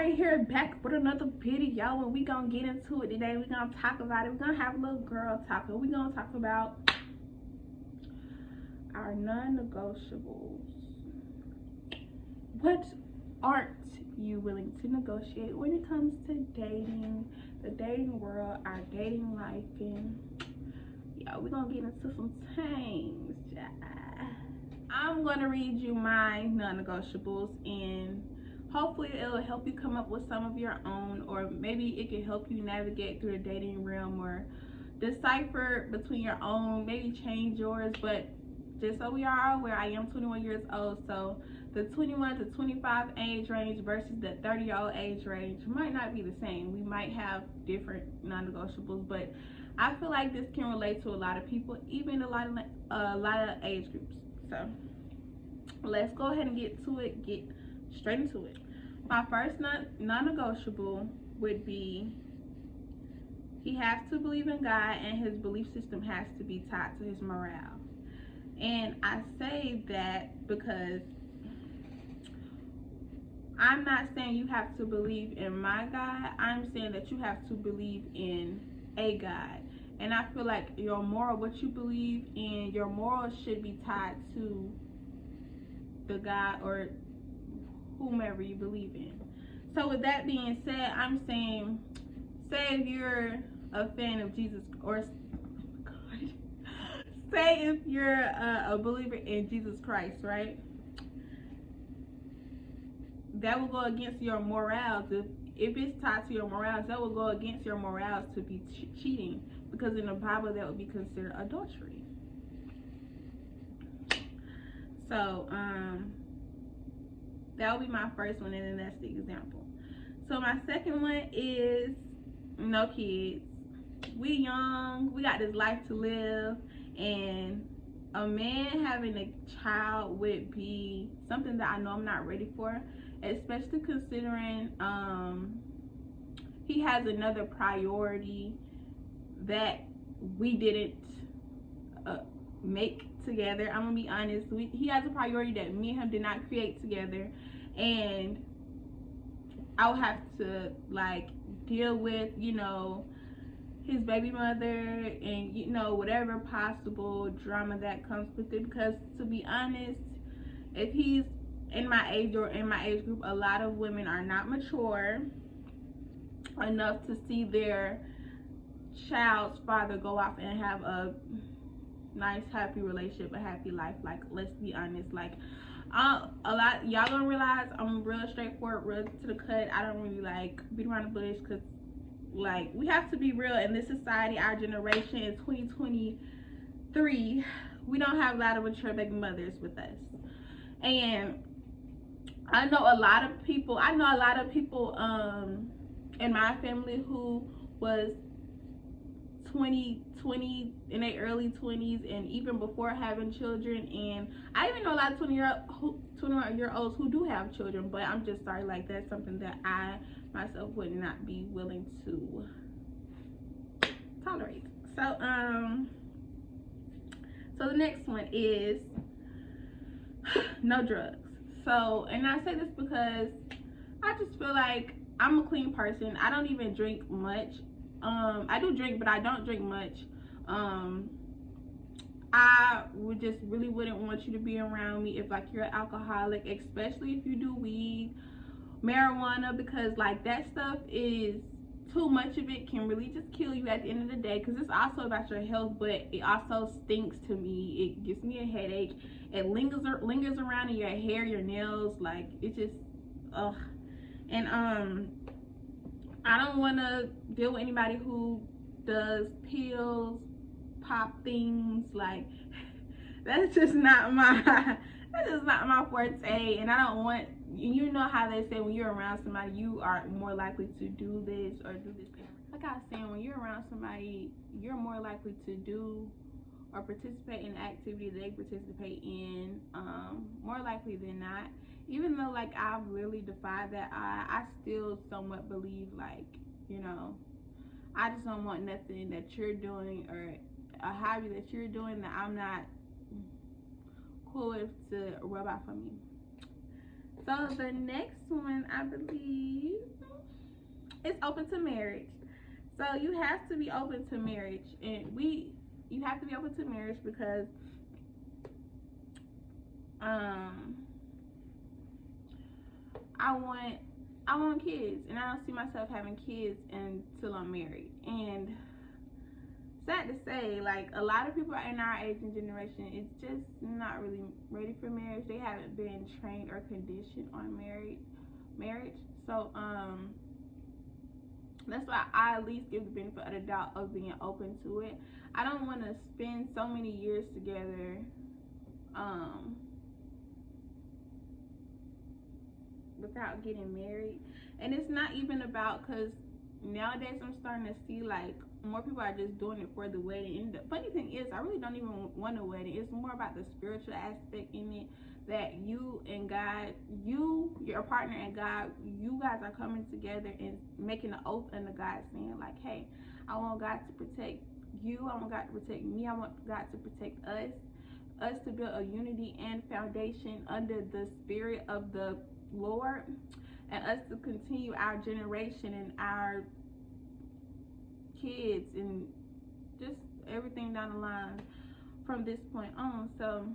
right here back with another video, and we gonna get into it today. We gonna talk about it. We're gonna have a little girl talk, and we gonna talk about our non-negotiables. What aren't you willing to negotiate when it comes to dating, the dating world, our dating life? And yeah, we're gonna get into some things. I'm gonna read you my non-negotiables, and hopefully it'll help you come up with some of your own, or maybe it can help you navigate through the dating realm or decipher between your own, maybe change yours. But just so we are aware, I am 21 years old, so the 21 to 25 age range versus the 30-year-old age range might not be the same. We might have different non-negotiables, but I feel like this can relate to a lot of people, even a lot of age groups. So let's go ahead and get straight into it. My first non-negotiable would be he has to believe in God, and his belief system has to be tied to his morale. And I say that because I'm not saying you have to believe in my God. I'm saying that you have to believe in a God. And I feel like your moral, what you believe in, your morals should be tied to the God or whomever you believe in. So with that being said, I'm saying, say if you're a fan of Jesus, or say if you're a believer in Jesus Christ, right? That will go against your morals. If it's tied to your morals, that will go against your morals to be cheating, because in the Bible that would be considered adultery. So that would be my first one, and then that's the example. So my second one is no kids. We young, we got this life to live, and a man having a child would be something that I know I'm not ready for, especially considering he has another priority that we didn't make together. I'm gonna be honest, he has a priority that me and him did not create together, and I'll have to like deal with, you know, his baby mother, and you know, whatever possible drama that comes with it. Because to be honest, if he's in my age or in my age group, a lot of women are not mature enough to see their child's father go off and have a nice happy relationship, a happy life. Like, let's be honest, like a lot y'all gonna realize I'm real straightforward, real to the cut. I don't really like beat around the bush, because like we have to be real in this society. Our generation in 2023, we don't have a lot of mature baby mothers with us. And I know a lot of people in my family who was 20 in their early 20s, and even before having children. And I even know a lot of 21-year-olds who do have children, but I'm just sorry, like that's something that I myself would not be willing to tolerate. So so the next one is no drugs. So, and I say this because I just feel like I'm a clean person. I don't even drink much. I do drink, but I don't drink much. I would just really wouldn't want you to be around me if like you're an alcoholic, especially if you do weed, marijuana, because like that stuff is too much of it can really just kill you at the end of the day, because it's also about your health, but it also stinks to me. It gives me a headache. It lingers around in your hair, your nails, like it just ugh. And I don't want to deal with anybody who does pills, pop things. Like that's just not my forte. And I don't want, you know how they say when you're around somebody, you are more likely to do this or do this. Like I was saying, when you're around somebody, you're more likely to do or participate in the activity they participate in, more likely than not. Even though like I've really defied that, I still somewhat believe, like, you know, I just don't want nothing that you're doing or a hobby that you're doing that I'm not cool with to rub off on me. So the next one, I believe, is open to marriage. So you have to be open to marriage, and you have to be open to marriage because um I want kids, and I don't see myself having kids until I'm married. And sad to say, like, a lot of people in our age and generation, it's just not really ready for marriage. They haven't been trained or conditioned on marriage. So that's why I at least give the benefit of the doubt of being open to it. I don't want to spend so many years together without getting married. And it's not even about, because nowadays I'm starting to see like more people are just doing it for the wedding. And the funny thing is, I really don't even want a wedding. It's more about the spiritual aspect in it, that you and God, your partner and God, you guys are coming together and making an oath under God, saying like, hey, I want God to protect you, I want God to protect me, I want God to protect us to build a unity and foundation under the spirit of the Lord, and us to continue our generation and our kids and just everything down the line from this point on. So,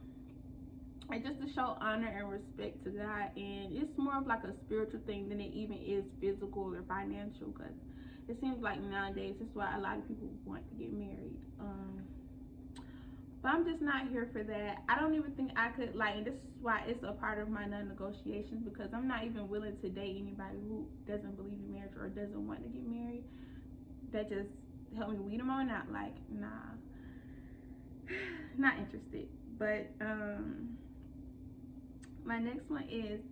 and just to show honor and respect to God, and it's more of like a spiritual thing than it even is physical or financial, because it seems like nowadays that's why a lot of people want to get married. But I'm just not here for that. I don't even think I could, like, and this is why it's a part of my non-negotiations, because I'm not even willing to date anybody who doesn't believe in marriage or doesn't want to get married. That just help me weed them on out. Like, nah, not interested. But my next one is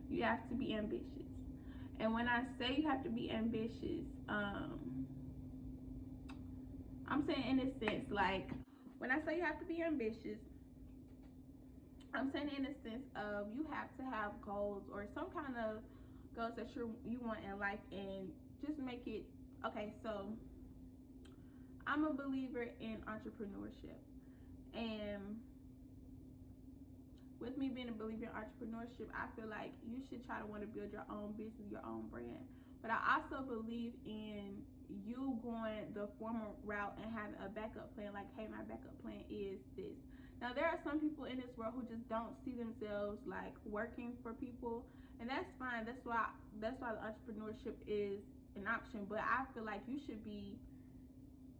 you have to be ambitious. And when I say you have to be ambitious, I'm saying in a sense, like, when I say you have to be ambitious, I'm saying in a sense of you have to have goals or some kind of goals that you want in life, and just make it okay. So I'm a believer in entrepreneurship, and with me being a believer in entrepreneurship, I feel like you should try to want to build your own business, your own brand. But I also believe in you going the formal route and having a backup plan. Like, hey, my backup plan is this. Now, there are some people in this world who just don't see themselves like working for people, and that's fine. That's why the entrepreneurship is an option. But I feel like you should be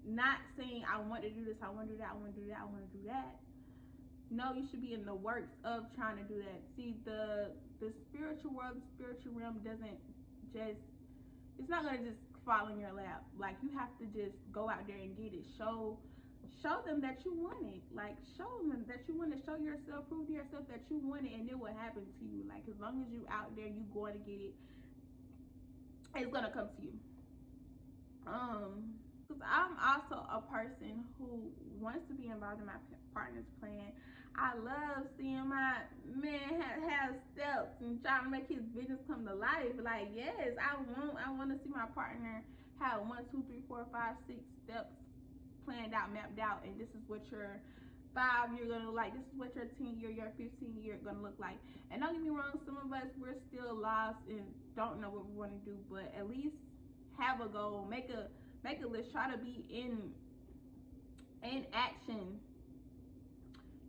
not saying I want to do this, I want to do that, I want to do that, I want to do that. No, you should be in the works of trying to do that. See, the spiritual world, the spiritual realm doesn't just, it's not gonna just fall in your lap. Like, you have to just go out there and get it. Show them that you want it. Like, show them that you want to, show yourself, prove to yourself that you want it, and it will happen to you. Like, as long as you out there, you going to get it. It's gonna come to you. Because I'm also a person who wants to be involved in my partner's plan. I love seeing my man have steps and trying to make his business come to life. Like, yes, I want to see my partner have 1, 2, 3, 4, 5, 6 steps planned out, mapped out, and this is what your 5-year gonna look like. This is what your 10-year, your 15-year gonna look like. And don't get me wrong, some of us, we're still lost and don't know what we want to do, but at least have a goal, make a list, try to be in action.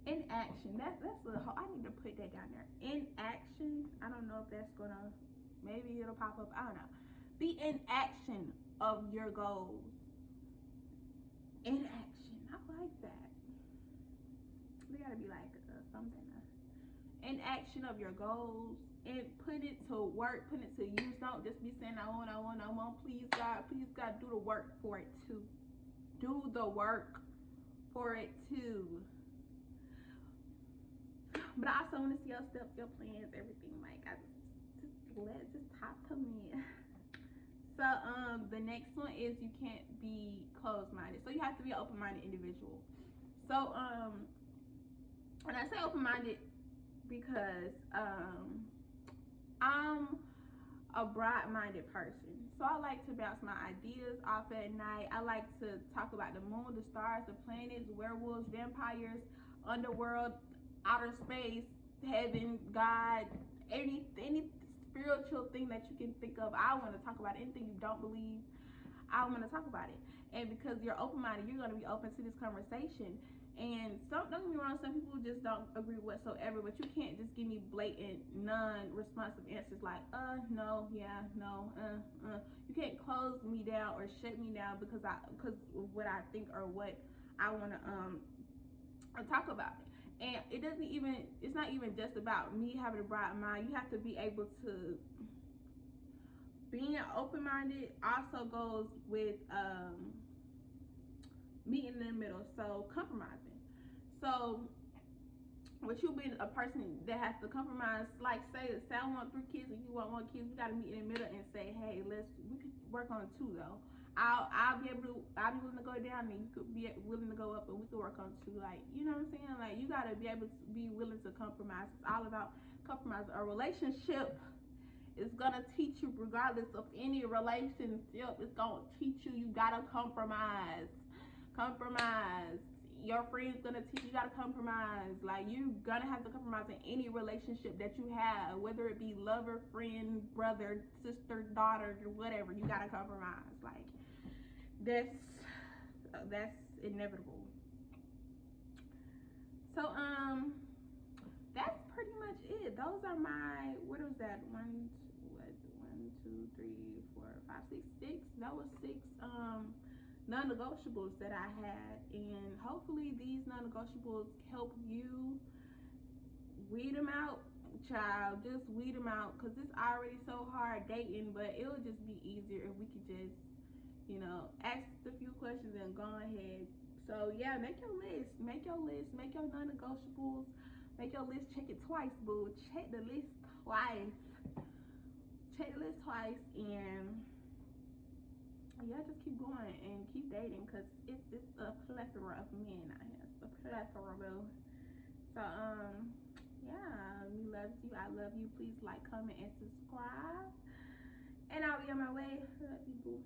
In action. That's the whole, I need to put that down there. In action. I don't know if that's gonna, maybe it'll pop up. I don't know. Be in action of your goals. In action. I like that. They gotta be like something. In action of your goals, and put it to work, put it to use. Don't just be saying I want. Please God, do the work for it too. Do the work for it too. But I also want to see your steps, your plans, everything. Like, I just talk to me. So the next one is you can't be closed-minded. So you have to be an open-minded individual. So and I say open-minded because I'm a broad-minded person. So I like to bounce my ideas off at night. I like to talk about the moon, the stars, the planets, werewolves, vampires, underworld, outer space, heaven, God, any spiritual thing that you can think of. I want to talk about anything you don't believe. I want to talk about it. And because you're open-minded, you're going to be open to this conversation. And don't get me wrong, some people just don't agree whatsoever, but you can't just give me blatant, non-responsive answers like, no, yeah, no, You can't close me down or shut me down because of what I think or what I want to talk about it. And it's not even just about me having a broad mind. You have to be able to, being open-minded also goes with meeting in the middle, so compromising. So with you being a person that has to compromise, like say I want 3 kids and you want 1 kid, we gotta meet in the middle and say, hey, we could work on 2 though. I'll be willing to go down and you could be willing to go up and we could work on 2. Like, you know what I'm saying? Like, you gotta be able to be willing to compromise. It's all about compromise. A relationship is gonna teach you, regardless of any relationship, it's gonna teach you gotta compromise. Your friend's gonna teach you gotta compromise. Like, you gonna have to compromise in any relationship that you have, whether it be lover, friend, brother, sister, daughter, whatever. You gotta compromise. Like, that's inevitable. So that's pretty much it. Those are my, what was that, 1, 2, 3, 4, 5, 6. That was 6 non-negotiables that I had, and hopefully these non-negotiables help you weed them out, child. Just weed them out, because it's already so hard dating, but it would just be easier if we could just, ask a few questions and go ahead. So yeah, make your list, make your non-negotiables, make your list, check it twice, boo. Check the list twice, and yeah, just keep going and keep dating, because it's a plethora of men out here. It's a plethora, boo. So yeah, we love you, I love you. Please like, comment, and subscribe, and I'll be on my way. Love you, boo.